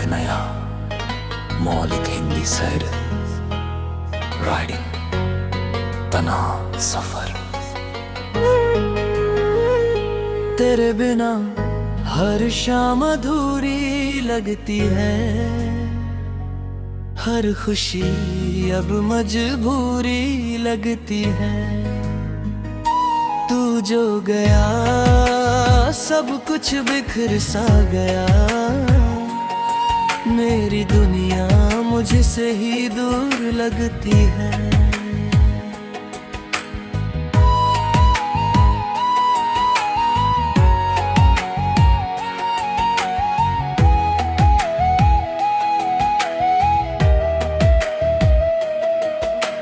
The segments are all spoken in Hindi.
एक नया मौलिक हिंदी सैर, राइडिंग तना सफर। तेरे बिना हर शाम अधूरी लगती है, हर खुशी अब मजबूरी लगती है। तू जो गया सब कुछ बिखर सा गया, मेरी दुनिया मुझसे ही दूर लगती है।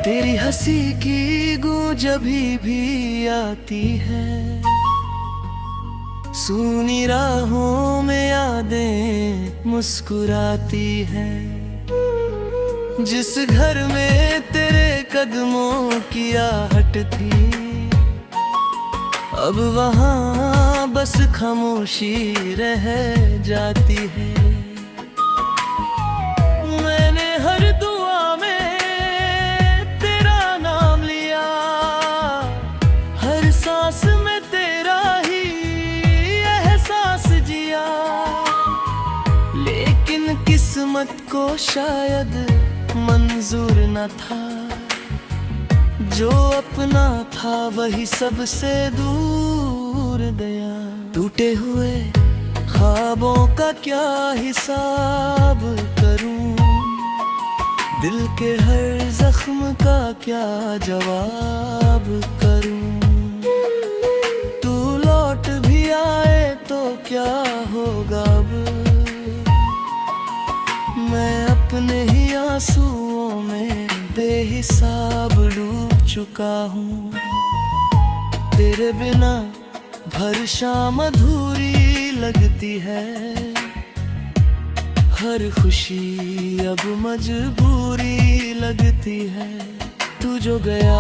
तेरी हंसी की गूंज अभी भी आती है, सूनी राहों में यादें मुस्कुराती है। जिस घर में तेरे कदमों की आहट थी, अब वहाँ बस खामोशी रह जाती है। मैंने हर दुआ में तेरा नाम लिया, हर सांस में तेरा ही एहसास जिया। लेकिन किस्मत को शायद मंजूर न था, जो अपना था वही सबसे दूर गया। टूटे हुए ख्वाबों का क्या हिसाब करूं, दिल के हर जख्म का क्या जवाब करूं। तू लौट भी आए तो क्या होगा अब, मैं अपने ही आंसुओं में बेहिसाब डूब चुका हूँ। तेरे बिना हर शाम अधूरी लगती है, हर खुशी अब मजबूरी लगती है। तू जो गया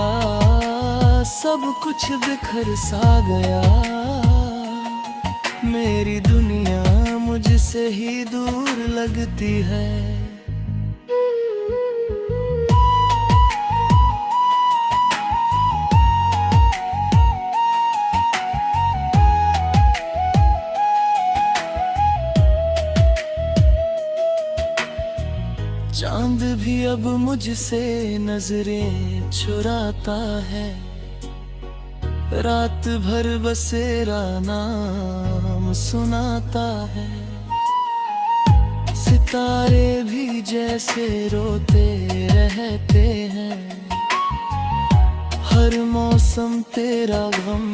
सब कुछ बिखर सा गया, मेरी दुनिया मुझसे ही दूर लगती है। चांद भी अब मुझसे नजरें चुराता है, रात भर बसेरा नाम सुनाता है। सितारे भी जैसे रोते रहते हैं, हर मौसम तेरा गम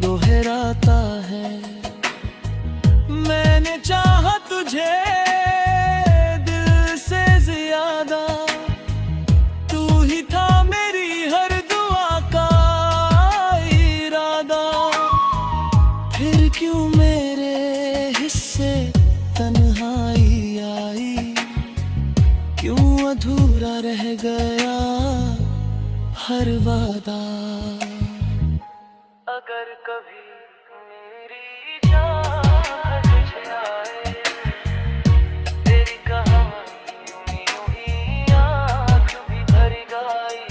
दोहराता है। मैंने चाहा तुझे अधूरा रह गया हर वादा। अगर कभी मेरी जान तुझे आए, तेरी कहानी यूं ही आँख भी भर गई,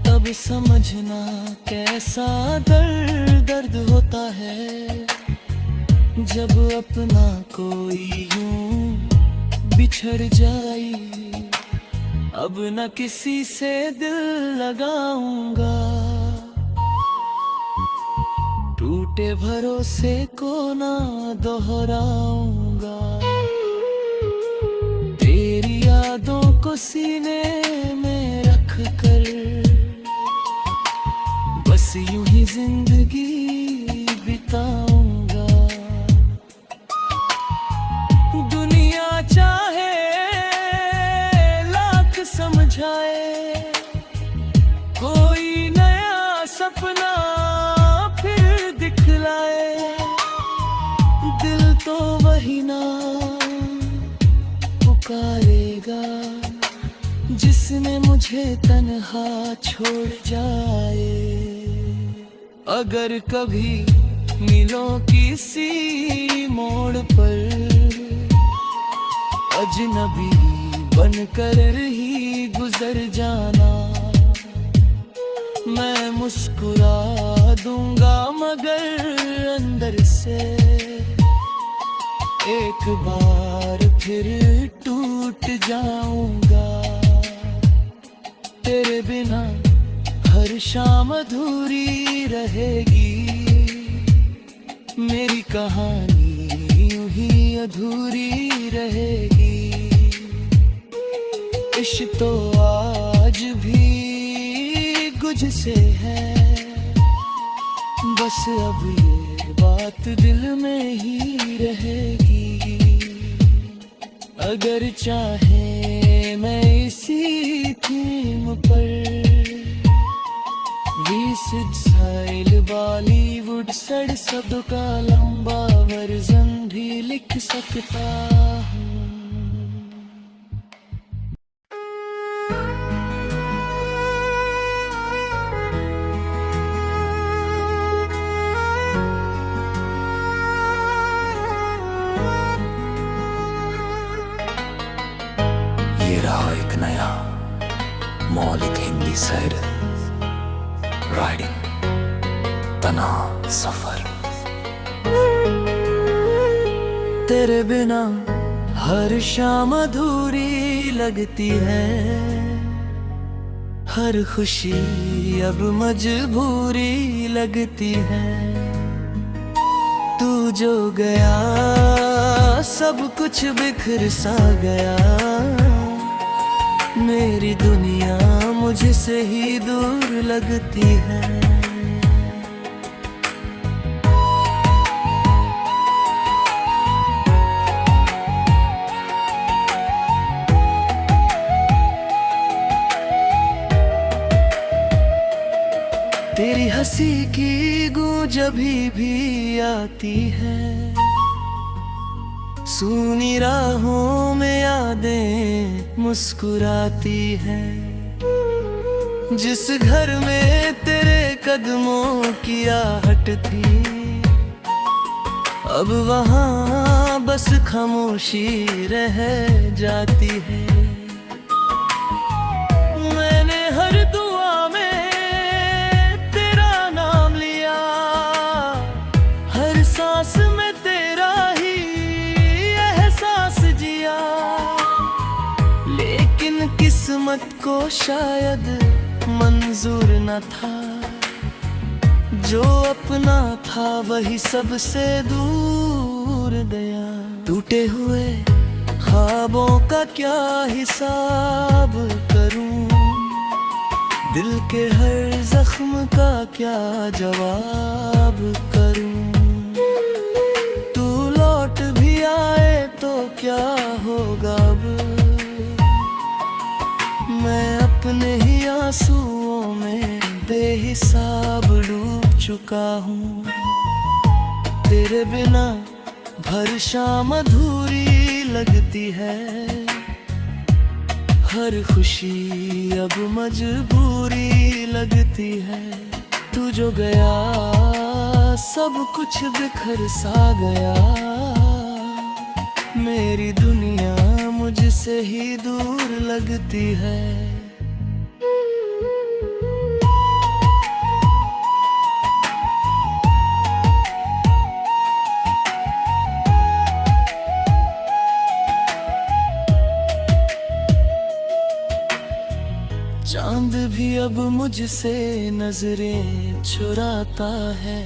तब समझना कैसा दर्द होता है, जब अपना कोई यूं बिछड़ जाई। अब न किसी से दिल लगाऊंगा, टूटे भरोसे को ना दोहराऊंगा। तेरी यादों को सीने में रख कर बस यूं ही जिंदगी बिताऊंगा। दुनिया चाहे समझाए, कोई नया सपना फिर दिखलाए, दिल तो वही ना पुकारेगा जिसने मुझे तन्हा छोड़ जाए। अगर कभी मिलो किसी मोड़ पर, अजनबी बनकर ही गुजर जाना। मैं मुस्कुरा दूंगा मगर अंदर से एक बार फिर टूट जाऊंगा। तेरे बिना हर शाम अधूरी रहेगी, मेरी कहानी यूं ही अधूरी रहेगी। इश्क तो आज भी गुझ से है, बस अब ये बात दिल में ही रहेगी। अगर चाहे मैं इसी थीम पर स्टाइल बॉलीवुड शब्दों का लंबा वर्जन भी लिख सकता हूँ। ये रहा एक नया मौलिक हिंदी सैर, राइडिंग तना सफर। तेरे बिना हर शाम अधूरी लगती है, हर खुशी अब मजबूरी लगती है। तू जो गया सब कुछ बिखर सा गया, मेरी दुनिया मुझसे ही दूर लगती है। तेरी हंसी की गूंज अभी भी आती है, सूनी राहों में यादें मुस्कुराती है। जिस घर में तेरे कदमों की आहट थी, अब वहाँ बस खामोशी रह जाती है। मैंने हर दुआ में तेरा नाम लिया, हर सांस में तेरा ही एहसास जिया। लेकिन किस्मत को शायद मंजूर न था, जो अपना था वही सबसे दूर गया। टूटे हुए ख्वाबों का क्या हिसाब करूं, दिल के हर जख्म का क्या जवाब करूं। तू लौट भी आए तो क्या होगा अब, मैं अपने ही आंसुओं में बेहिसाब डूब चुका हूँ। तेरे बिना भर शाम अधूरी लगती है, हर खुशी अब मजबूरी लगती है। तू जो गया सब कुछ बिखर सा गया, मेरी दुनिया मुझसे ही दूर लगती है। चांद भी अब मुझसे नजरें चुराता है,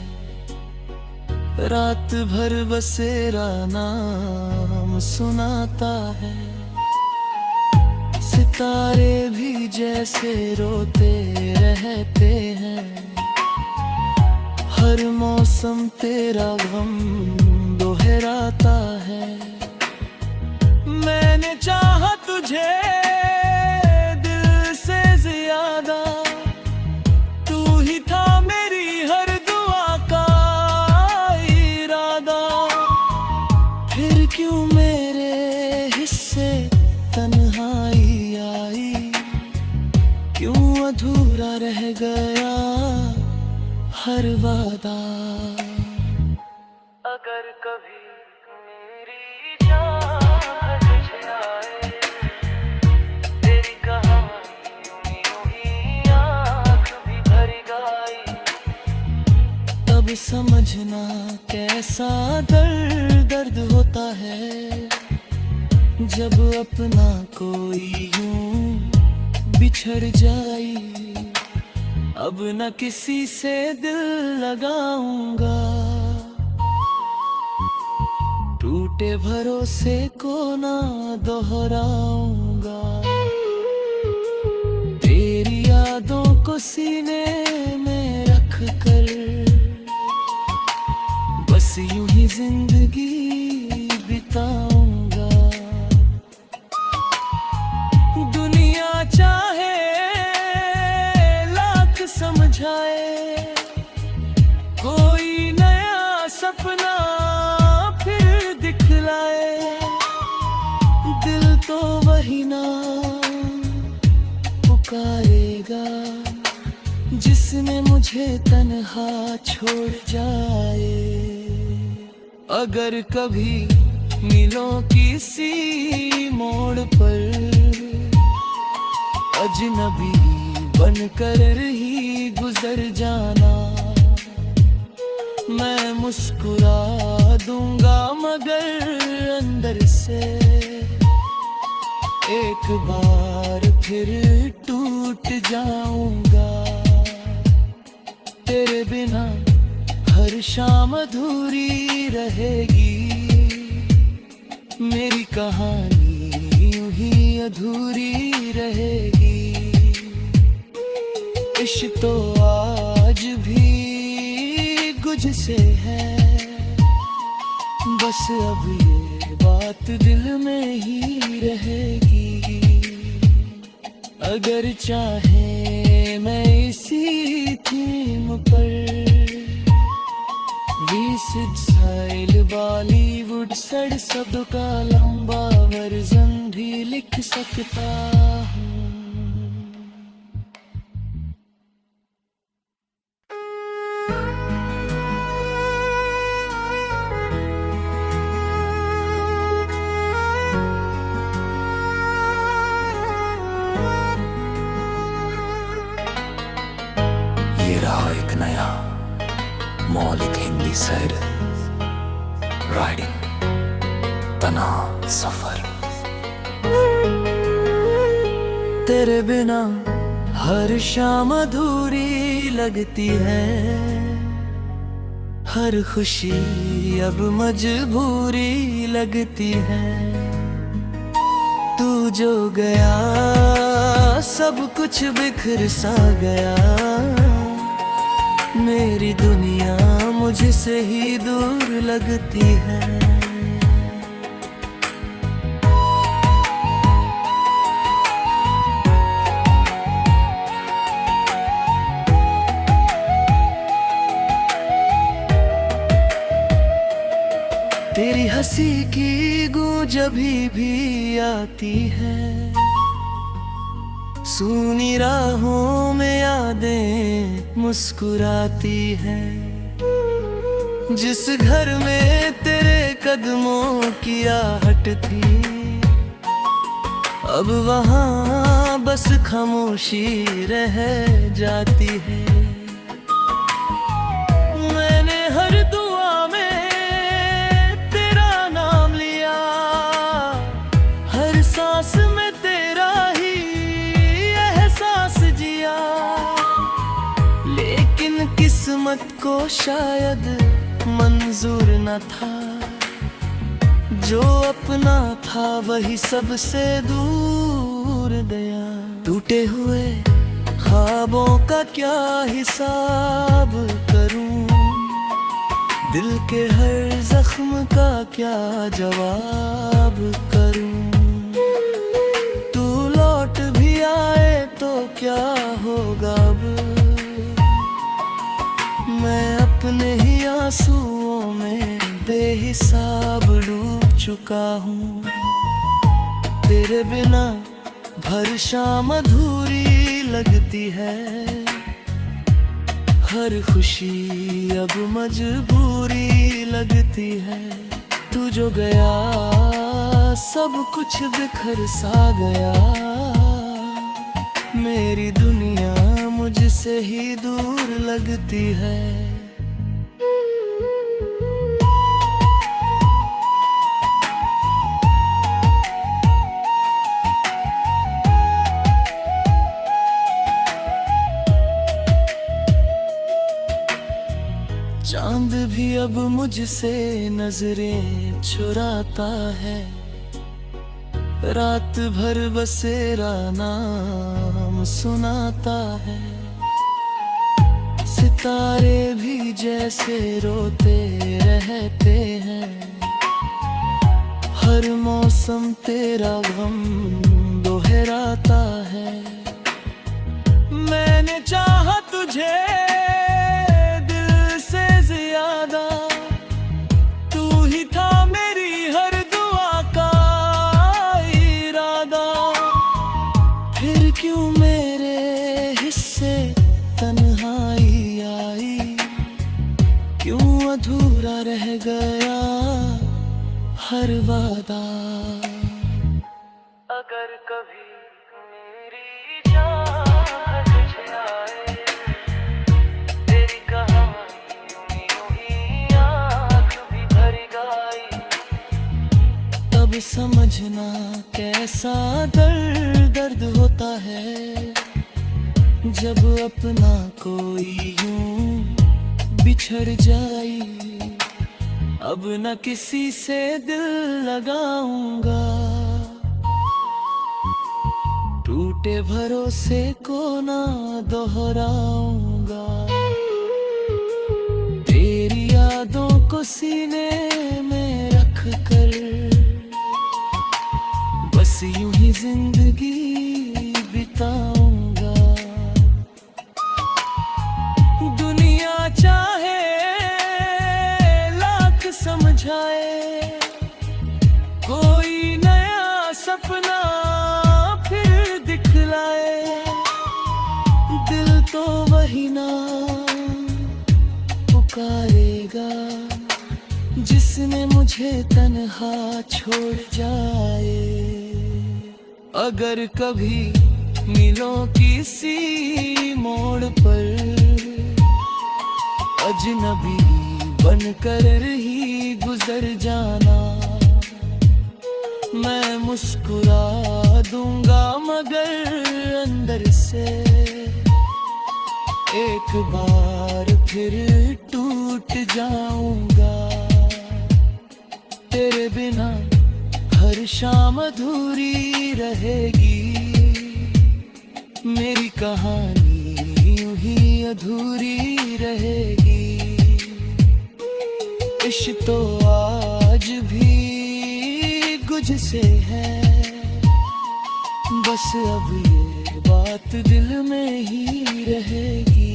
रात भर बसेरा नाम सुनाता है। सितारे भी जैसे रोते रहते हैं, हर मौसम तेरा गम दोहराता है। मैंने चाहा तुझे दिल से ज्यादा, तू ही था मेरी हर दुआ का इरादा। फिर क्यों मेरे हिस्से तन्हाई आई, क्यों अधूरा रह गया हर वादा। अगर कभी मेरी जान तुझे आए समझना कैसा दर्द होता है जब अपना कोई यूं बिछड़ जाए। अब न किसी से दिल लगाऊंगा, टूटे भरोसे को ना दोहराऊंगा। तेरी यादों को सीने में रख कर बस यूं ही जिंदगी बिताऊंगा। दुनिया चाहे लाख समझाए, कोई नया सपना फिर दिखलाए, दिल तो वही ना पुकारेगा जिसने मुझे तन्हा छोड़ जाए। अगर कभी मिलो किसी मोड़ पर, अजनबी बनकर ही गुजर जाना। मैं मुस्कुरा दूंगा मगर अंदर से एक बार फिर टूट जाऊंगा। तेरे बिना हर शाम अधूरी रहेगी, मेरी कहानी यूं ही अधूरी रहेगी। इश्क तो आज भी गुझ से है, बस अब ये बात दिल में ही रहेगी। अगर चाहे मैं इसी थीम पर स्टाइल बॉलीवुड सड़ शब्द का लंबा वर्जन भी लिख सकता हूँ। ये रहा एक नया मौलिक हिंदी सैर, राइडिंग तन्हा सफर। तेरे बिना हर शाम अधूरी लगती है, हर खुशी अब मजबूरी लगती है। तू जो गया सब कुछ बिखर सा गया, मेरी दुनिया मुझसे ही दूर लगती है। तेरी हंसी की गूंज अभी भी आती है, सूनी राहों में यादें मुस्कुराती हैं। जिस घर में तेरे कदमों की आहट थी, अब वहाँ बस खामोशी रह जाती है। मैंने हर दुआ में तेरा नाम लिया, हर सांस में तेरा ही एहसास जिया। लेकिन किस्मत को शायद मंजूर न था, जो अपना था वही सबसे दूर गया। टूटे हुए ख्वाबों का क्या हिसाब करूं, दिल के हर जख्म का क्या जवाब करूं। तू लौट भी आए तो क्या होगा अब, मैं अपने ही आंसुओं में बेहिसाब डूब चुका हूँ। तेरे बिना हर शाम अधूरी लगती है, हर खुशी अब मजबूरी लगती है। तू जो गया सब कुछ बिखर सा गया, मेरी दुनिया मुझसे ही दूर लगती है। मुझसे नजरें चुराता है, रात भर बसेरा नाम सुनाता है। सितारे भी जैसे रोते रहते हैं, हर मौसम तेरा गम दोहराता है। मैंने चाहा तुझे दिल से ज्यादा, तू ही था मेरी हर दुआ का इरादा। फिर क्यों मेरे हिस्से तन्हाई आई, क्यों अधूरा रह गया हर वादा। अगर कभी मेरी जान तुझे आए, तेरी कहानी यूं ही आँख भी भर गई, तब समझना कैसा दर्द होता है, जब अपना कोई यूं बिछड़ जाए। अब न किसी से दिल लगाऊंगा, टूटे भरोसे को ना दोहराऊंगा। तेरी यादों को सीने में रख कर बस यूं ही जिंदगी बिताऊंगा। दुनिया चाहे समझाए, कोई नया सपना फिर दिखलाए, दिल तो वही ना पुकारेगा जिसने मुझे तन्हा छोड़ जाए। अगर कभी मिलो किसी मोड़ पर, अजनबी बनकर ही गुजर जाना, मैं मुस्कुरा दूंगा मगर अंदर से एक बार फिर टूट जाऊंगा। तेरे बिना हर शाम अधूरी रहेगी, मेरी कहानी यूं ही अधूरी रहेगी। इश्क तो आज भी गुझ से है, बस अब ये बात दिल में ही रहेगी।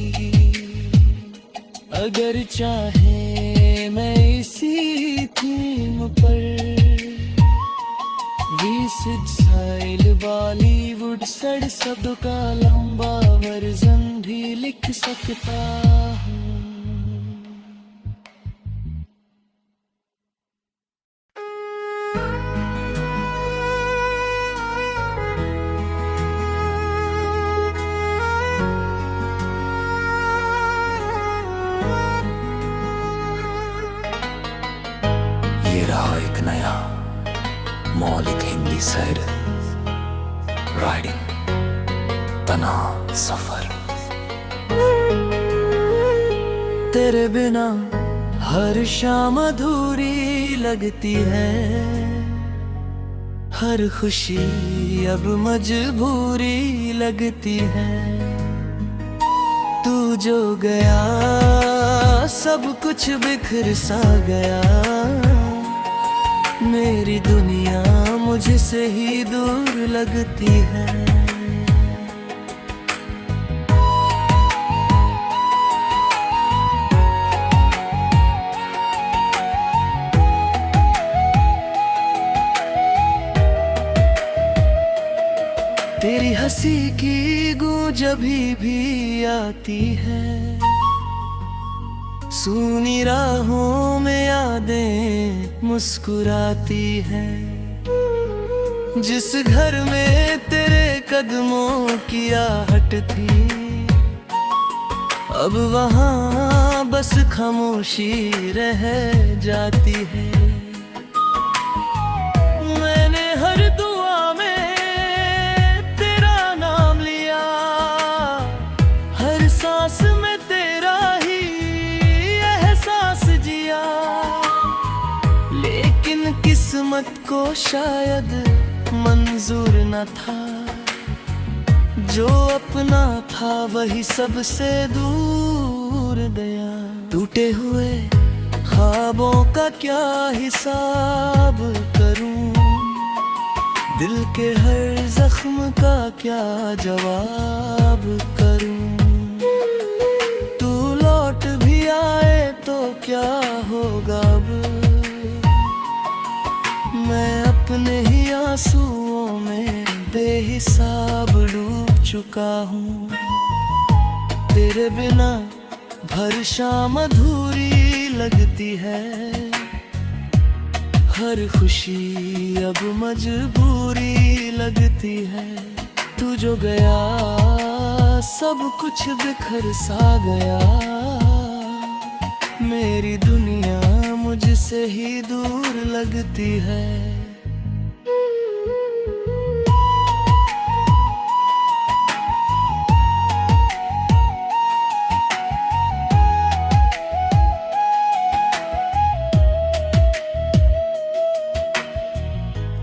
अगर चाहे मैं इसी थीम पर स्टाइल बॉलीवुड सड़ शब्द का लंबा वर्जन भी लिख सकता हूँ। एक नया मौलिक हिंदी सैर, राइडिंग तना सफर। तेरे बिना हर शाम अधूरी लगती है, हर खुशी अब मजबूरी लगती है। तू जो गया सब कुछ बिखर सा गया, मेरी दुनिया मुझसे ही दूर लगती है। तेरी हंसी की गूंज अभी भी आती है, सूनी राहों में यादें मुस्कुराती हैं। जिस घर में तेरे कदमों की आहट थी, अब वहाँ बस खामोशी रह जाती है। मैंने हर दुआ में तेरा नाम लिया, हर सांस में तेरा ही एहसास जिया। किस्मत को शायद मंजूर न था, जो अपना था वही सबसे दूर गया। टूटे हुए ख्वाबों का क्या हिसाब करूं, दिल के हर जख्म का क्या जवाब करूं। तू लौट भी आए तो क्या होगा अब, मैं अपने ही आंसुओं में बेहिसाब डूब चुका हूँ। तेरे बिना हर शाम अधूरी लगती है, हर खुशी अब मजबूरी लगती है। तू जो गया सब कुछ बिखर सा गया, मेरी दुनिया मुझसे ही दूर लगती है।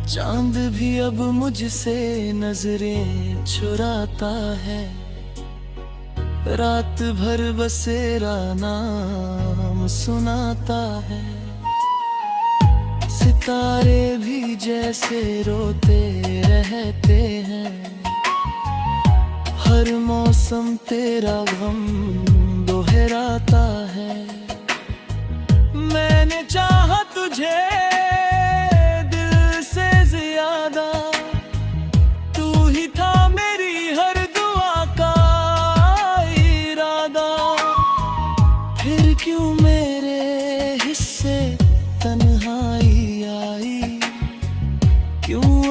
चांद भी अब मुझसे नजरें चुराता है, रात भर बसेरा नाम सुनाता है। सितारे भी जैसे रोते रहते हैं, हर मौसम तेरा गम दोहराता है। मैंने चाहा तुझे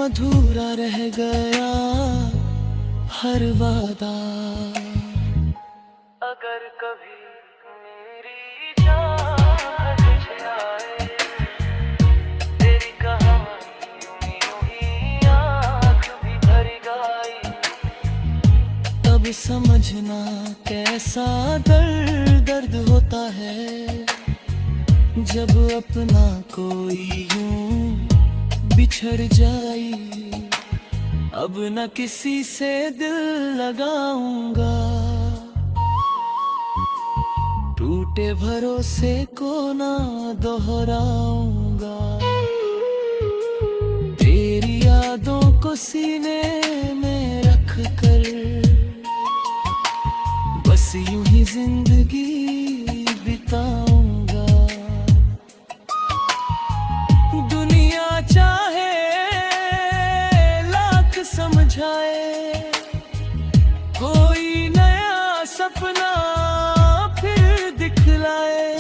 अधूरा रह गया हर वादा। अगर कभी मेरी जान तुझे आए, तेरी कहानी यूं ही आँख भी भर गई, तब समझना कैसा दर्द होता है, जब अपना कोई यूं बिछड़ जाई। अब न किसी से दिल लगाऊंगा, टूटे भरोसे को ना दोहराऊंगा। तेरी यादों को सीने में रख कर बस यूं ही जिंदगी बिताऊंगा। दुनिया चाहे समझाए, कोई नया सपना फिर दिखलाए,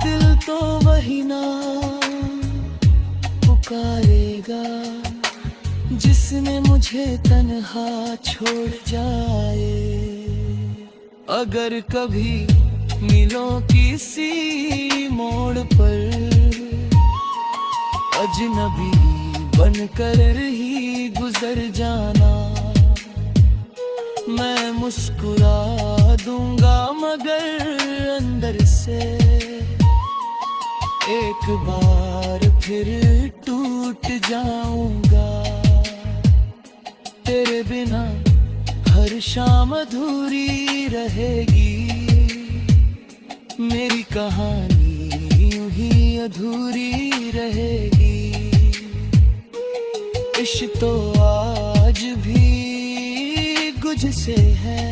दिल तो वही ना पुकारेगा जिसने मुझे तन्हा छोड़ जाए। अगर कभी मिलो किसी मोड़ पर, अजनबी बनकर ही गुजर जाना, मैं मुस्कुरा दूंगा मगर अंदर से एक बार फिर टूट जाऊंगा। तेरे बिना हर शाम अधूरी रहेगी, मेरी कहानी यूं ही अधूरी रहेगी। इश्क तो आज भी गुझ से है,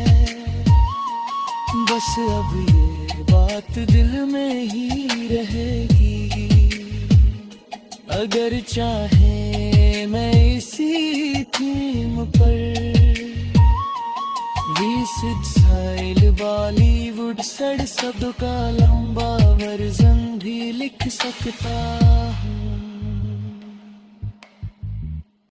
बस अब ये बात दिल में ही रहेगी। अगर चाहे मैं इसी थीम पर विसिड स्टाइल बॉलीवुड सड़ शब्द का लंबा वर्जन भी लिख सकता हूँ।